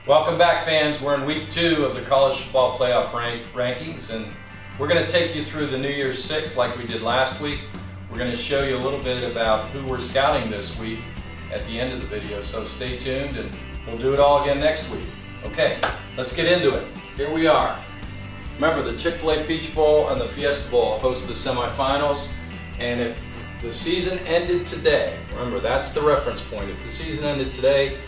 Welcome back, fans. We're in week 2 of the college football playoff rankings, and we're going to take you through the New Year's Six like we did last week. We're going to show you a little bit about who we're scouting this week at the end of the video, so stay tuned and we'll do it all again next week. Okay, let's get into it. Here we are. Remember, the Chick-fil-A Peach Bowl and the Fiesta Bowl host the semifinals, and if the season ended today, remember that's the reference point, if the season ended today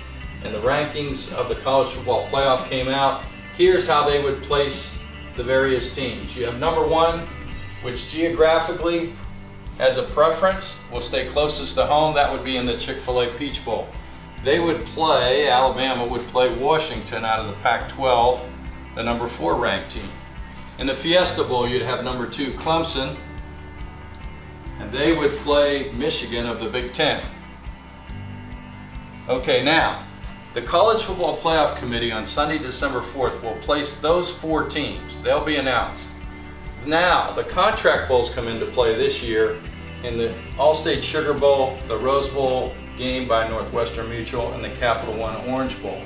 and the rankings of the college football playoff came out, here's how they would place the various teams. You have number 1, which geographically has a preference, will stay closest to home. That would be in the Chick-fil-A Peach Bowl. They would play, Alabama would play Washington out of the Pac-12, the number 4 ranked team. In the Fiesta Bowl, you'd have number 2 Clemson, and they would play Michigan of the Big Ten. Okay, now, the College Football Playoff Committee on Sunday, December 4th will place those 4 teams. They'll be announced. Now, the contract bowls come into play this year in the All-State Sugar Bowl, the Rose Bowl game by Northwestern Mutual, and the Capital One Orange Bowl.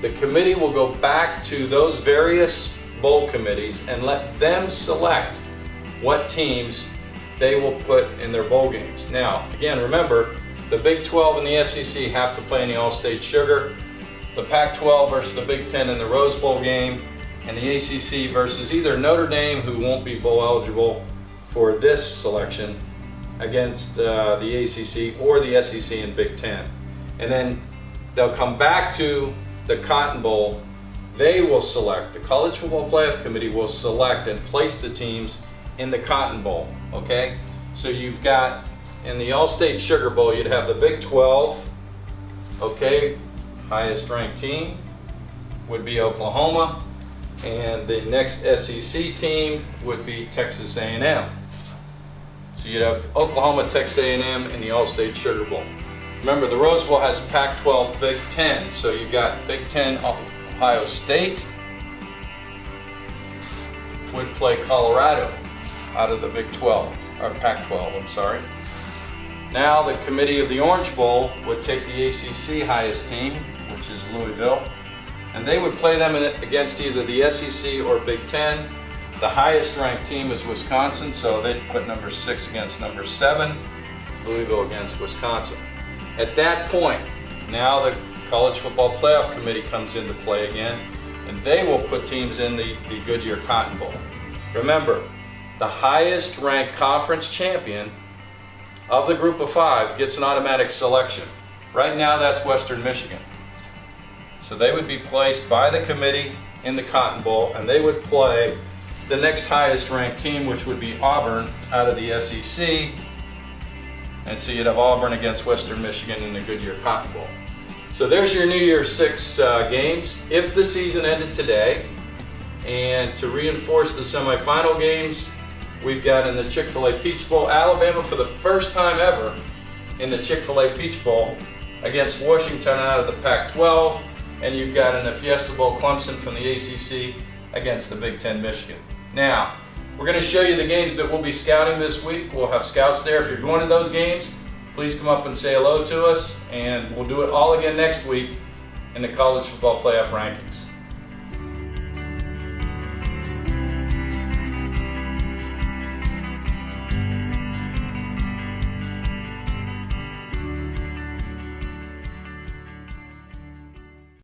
The committee will go back to those various bowl committees and let them select what teams they will put in their bowl games. Now, again, remember, the Big 12 and the SEC have to play in the All-State Sugar, the Pac-12 versus the Big 10 in the Rose Bowl game, and the ACC versus either Notre Dame, who won't be bowl eligible for this selection, against the ACC, or the SEC and Big 10. And then they'll come back to the Cotton Bowl. They will select, the College Football Playoff Committee will select and place the teams in the Cotton Bowl, okay? So you've got, in the All-State Sugar Bowl, you'd have the Big 12, okay, highest ranked team would be Oklahoma, and the next SEC team would be Texas A&M. So you'd have Oklahoma, Texas A&M in the All-State Sugar Bowl. Remember, the Rose Bowl has Pac-12, Big 10, so you've got Big 10, Ohio State would play Colorado out of the Big 12, or Pac-12, I'm sorry. Now the committee of the Orange Bowl would take the ACC highest team, which is Louisville, and they would play them against either the SEC or Big 10. The highest ranked team is Wisconsin, so they'd put number 6 against number 7, Louisville against Wisconsin. At that point, now the College Football Playoff Committee comes into play again, and they will put teams in the Goodyear Cotton Bowl. Remember, the highest ranked conference champion of the group of 5 gets an automatic selection. Right now that's Western Michigan. So they would be placed by the committee in the Cotton Bowl, and they would play the next highest ranked team, which would be Auburn out of the SEC. And so you'd have Auburn against Western Michigan in the Goodyear Cotton Bowl. So there's your New Year's 6 games if the season ended today. And to reinforce the semifinal games, we've got in the Chick-fil-A Peach Bowl, Alabama for the first time ever in the Chick-fil-A Peach Bowl against Washington out of the Pac-12, and you've got in the Fiesta Bowl Clemson from the ACC against the Big 10 Michigan. Now, we're going to show you the games that we'll be scouting this week. We'll have scouts there. If you're going to those games, please come up and say hello to us, and we'll do it all again next week in the College Football Playoff Rankings.